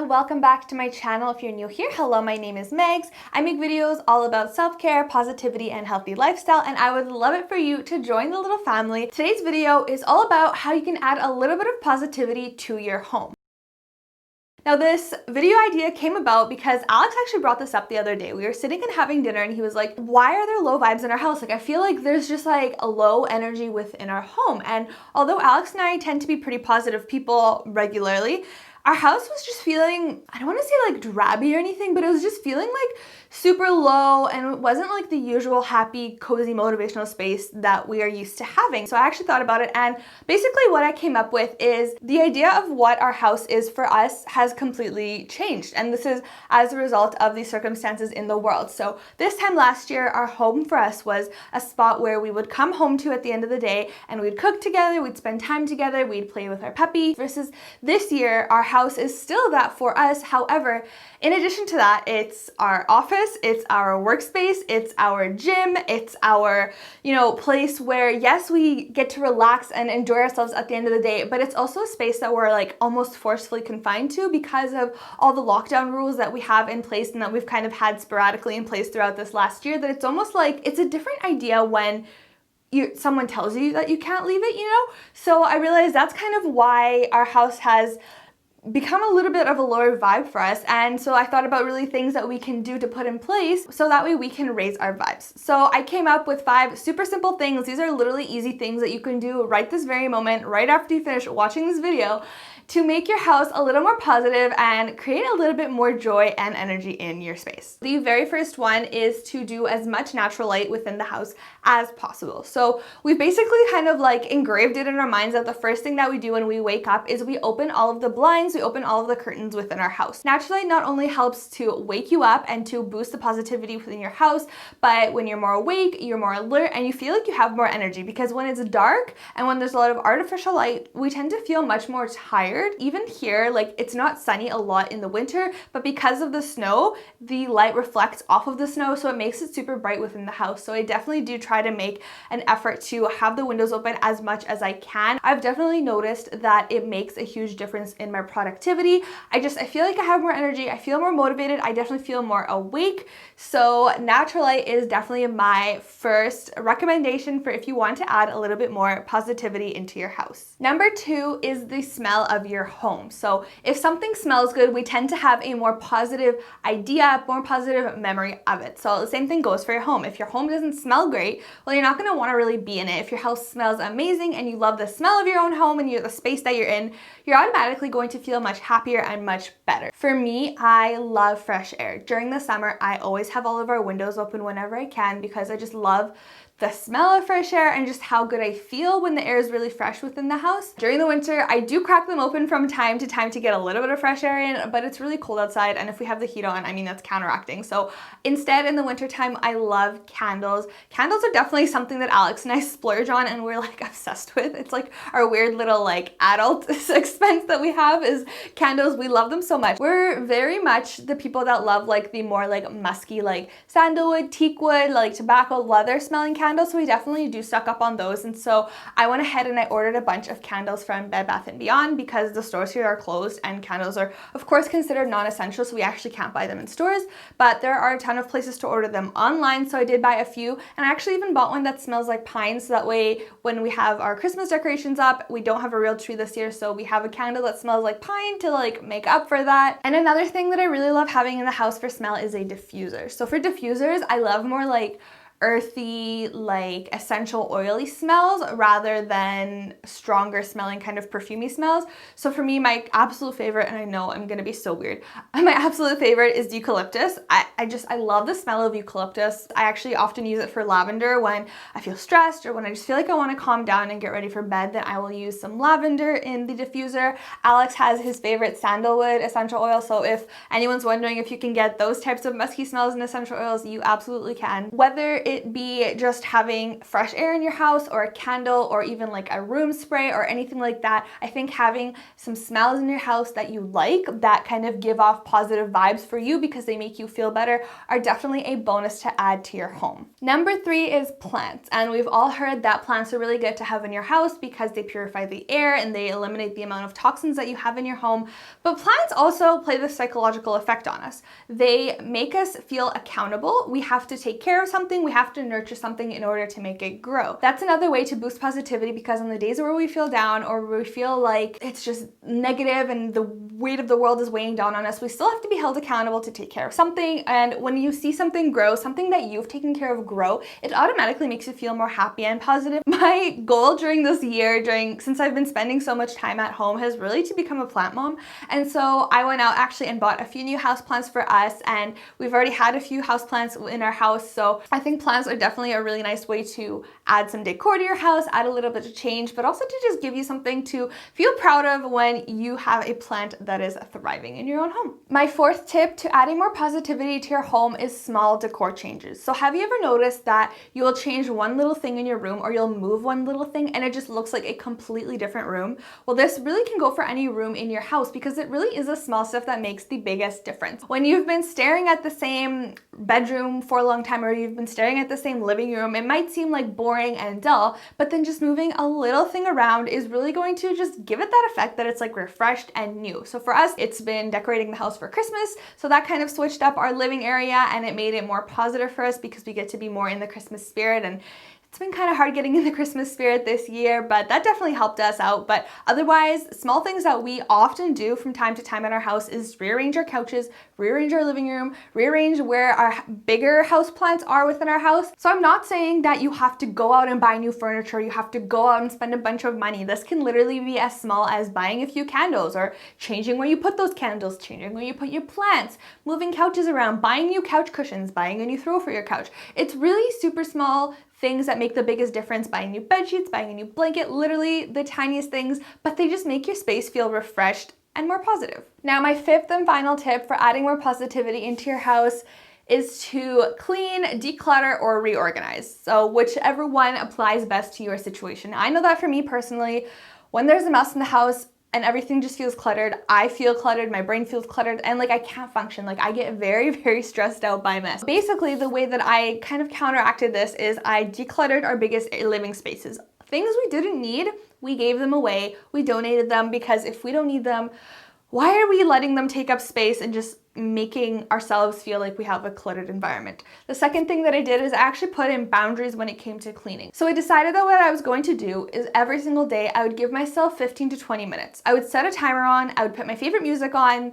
welcome back to my channel. If you're new here, hello, my name is Megs. I make videos all about self-care, positivity, and healthy lifestyle, and I would love it for you to join the little family. Today's video is all about how you can add a little bit of positivity to your home. Now this video idea came about because Alex actually brought this up the other day. We were sitting and having dinner and he was like, why are there low vibes in our house? Like I feel like there's just like a low energy within our home. And although Alex and I tend to be pretty positive people regularly, our house was just feeling, I don't want to say like drabby or anything, but it was just feeling like super low, and it wasn't like the usual happy, cozy, motivational space that we are used to having. So I actually thought about it, and basically what I came up with is the idea of what our house is for us has completely changed. And this is as a result of the circumstances in the world. So this time last year, our home for us was a spot where we would come home to at the end of the day and we'd cook together, we'd spend time together, we'd play with our puppy. Versus this year, our house is still that for us. However, in addition to that, it's our office, it's our workspace, it's our gym, it's our, place where, yes, we get to relax and enjoy ourselves at the end of the day, but it's also a space that we're like almost forcefully confined to because of all the lockdown rules that we have in place and that we've kind of had sporadically in place throughout this last year, that it's almost like it's a different idea when someone tells you that you can't leave it, So I realized that's kind of why our house has become a little bit of a lower vibe for us, and so I thought about really things that we can do to put in place so that way we can raise our vibes. So I came up with 5 super simple things. These are literally easy things that you can do right this very moment, right after you finish watching this video, to make your house a little more positive and create a little bit more joy and energy in your space. The very first one is to do as much natural light within the house as possible. So we've basically kind of like engraved it in our minds that the first thing that we do when we wake up is we open all of the blinds, we open all of the curtains within our house. Natural light not only helps to wake you up and to boost the positivity within your house, but when you're more awake, you're more alert, and you feel like you have more energy, because when it's dark and when there's a lot of artificial light, we tend to feel much more tired. Even here, like it's not sunny a lot in the winter, but because of the snow, the light reflects off of the snow, so it makes it super bright within the house. So I definitely do try to make an effort to have the windows open as much as I can. I've definitely noticed that it makes a huge difference in my productivity. I feel like I have more energy, I feel more motivated, I definitely feel more awake. So natural light is definitely my first recommendation for if you want to add a little bit more positivity into your house. Number 2 is the smell of your home. So if something smells good, we tend to have a more positive idea, more positive memory of it. So the same thing goes for your home. If your home doesn't smell great, well, you're not going to want to really be in it. If your house smells amazing and you love the smell of your own home and the space that you're in, you're automatically going to feel much happier and much better. For me, I love fresh air. During the summer, I always have all of our windows open whenever I can because I just love the smell of fresh air and just how good I feel when the air is really fresh within the house. During the winter, I do crack them open from time to time to get a little bit of fresh air in, but it's really cold outside, and if we have the heat on, that's counteracting. So instead, in the winter time, I love candles. Candles are definitely something that Alex and I splurge on and we're like obsessed with. It's like our weird little like adult expense that we have is candles. We love them so much. We're very much the people that love like the more like musky, like sandalwood, teak wood, like tobacco, leather smelling candles. So we definitely do stock up on those, and so I went ahead and I ordered a bunch of candles from Bed Bath & Beyond because the stores here are closed and candles are of course considered non-essential, so we actually can't buy them in stores, but there are a ton of places to order them online. So I did buy a few, and I actually even bought one that smells like pine, so that way when we have our Christmas decorations up, we don't have a real tree this year, so we have a candle that smells like pine to like make up for that. And another thing that I really love having in the house for smell is a diffuser. So for diffusers, I love more like earthy, like essential oily smells rather than stronger smelling kind of perfumey smells. So for me, my absolute favorite, and I know I'm gonna be so weird, my absolute favorite is eucalyptus. I love the smell of eucalyptus. I actually often use it for lavender when I feel stressed or when I just feel like I want to calm down and get ready for bed. Then I will use some lavender in the diffuser. Alex has his favorite sandalwood essential oil, so if anyone's wondering if you can get those types of musky smells and essential oils, you absolutely can. Whether it be just having fresh air in your house or a candle or even like a room spray or anything like that, I think having some smells in your house that you like, that kind of give off positive vibes for you because they make you feel better, are definitely a bonus to add to your home. Number 3 is plants. And we've all heard that plants are really good to have in your house because they purify the air and they eliminate the amount of toxins that you have in your home. But plants also play this psychological effect on us. They make us feel accountable. We have to take care of something, we have to nurture something in order to make it grow. That's another way to boost positivity, because on the days where we feel down or we feel like it's just negative and the weight of the world is weighing down on us, we still have to be held accountable to take care of something. And when you see something grow, something that you've taken care of grow, it automatically makes you feel more happy and positive. My goal during this year, since I've been spending so much time at home, has really to become a plant mom. And so I went out actually and bought a few new houseplants for us, and we've already had a few houseplants in our house. So I think plants are definitely a really nice way to add some decor to your house, add a little bit of change, but also to just give you something to feel proud of when you have a plant that is thriving in your own home. My 4th tip to adding more positivity to your home is small decor changes. So have you ever noticed that you will change one little thing in your room, or you'll move one little thing and it just looks like a completely different room? Well, this really can go for any room in your house because it really is the small stuff that makes the biggest difference. When you've been staring at the same bedroom for a long time, or you've been staring at the same living room, it might seem like boring and dull, but then just moving a little thing around is really going to just give it that effect that it's like refreshed and new. So for us, it's been decorating the house for Christmas, so that kind of switched up our living area and it made it more positive for us because we get to be more in the Christmas spirit. And it's been kind of hard getting in the Christmas spirit this year, but that definitely helped us out. But otherwise, small things that we often do from time to time in our house is rearrange our couches, rearrange our living room, rearrange where our bigger house plants are within our house. So I'm not saying that you have to go out and buy new furniture, you have to go out and spend a bunch of money. This can literally be as small as buying a few candles, or changing where you put those candles, changing where you put your plants, moving couches around, buying new couch cushions, buying a new throw for your couch. It's really super small things that make the biggest difference. Buying new bed sheets, buying a new blanket, literally the tiniest things, but they just make your space feel refreshed and more positive. Now, my 5th and final tip for adding more positivity into your house is to clean, declutter, or reorganize. So whichever one applies best to your situation. I know that for me personally, when there's a mess in the house and everything just feels cluttered, I feel cluttered, my brain feels cluttered, and like I can't function. Like I get very, very stressed out by mess. Basically, the way that I kind of counteracted this is I decluttered our biggest living spaces. Things we didn't need, we gave them away, we donated them, because if we don't need them, why are we letting them take up space and just making ourselves feel like we have a cluttered environment? The second thing that I did is I actually put in boundaries when it came to cleaning. So I decided that what I was going to do is every single day I would give myself 15 to 20 minutes. I would set a timer on, I would put my favorite music on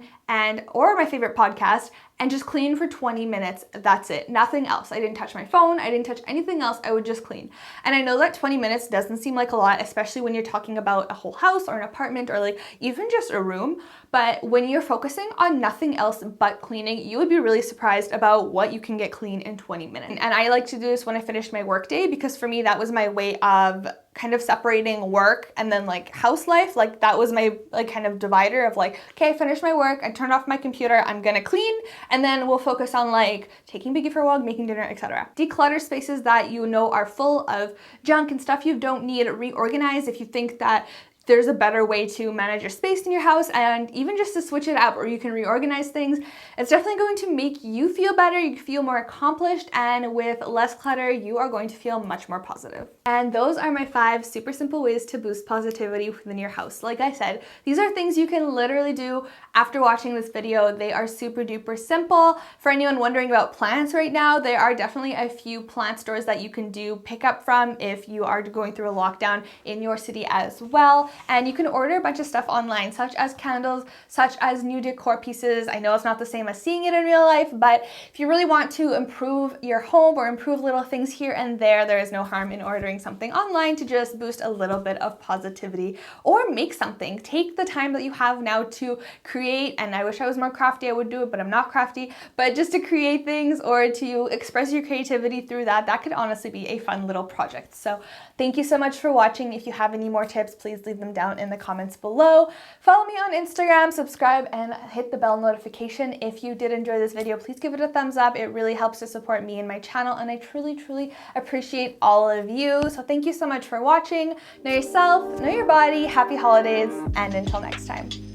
or my favorite podcast, and just clean for 20 minutes. That's it. Nothing else. I didn't touch my phone. I didn't touch anything else. I would just clean. And I know that 20 minutes doesn't seem like a lot, especially when you're talking about a whole house or an apartment or like even just a room. But when you're focusing on nothing else but cleaning, you would be really surprised about what you can get clean in 20 minutes. And I like to do this when I finish my work day, because for me, that was my way of kind of separating work and then like house life. Like that was my like kind of divider of like, okay, I finished my work, I turned off my computer, I'm gonna clean, and then we'll focus on like taking Biggie for a walk, making dinner, etc. Declutter spaces that you know are full of junk and stuff you don't need. Reorganize if you think that there's a better way to manage your space in your house, and even just to switch it up, or you can reorganize things. It's definitely going to make you feel better, you feel more accomplished, and with less clutter, you are going to feel much more positive. And those are my 5 super simple ways to boost positivity within your house. Like I said, these are things you can literally do after watching this video. They are super duper simple. For anyone wondering about plants right now, there are definitely a few plant stores that you can do pick up from if you are going through a lockdown in your city as well. And you can order a bunch of stuff online, such as candles, such as new decor pieces. I know it's not the same as seeing it in real life, but if you really want to improve your home or improve little things here and there is no harm in ordering something online to just boost a little bit of positivity, or make something. Take the time that you have now to create, and I wish I was more crafty, I would do it, but I'm not crafty, but just to create things or to express your creativity through that could honestly be a fun little project. So thank you so much for watching. If you have any more tips, please leave them them down in the comments below. Follow me on Instagram, subscribe, and hit the bell notification. If you did enjoy this video, please give it a thumbs up. It really helps to support me and my channel, and I truly appreciate all of you. So thank you so much for watching. Know yourself, know your body, happy holidays, and until next time.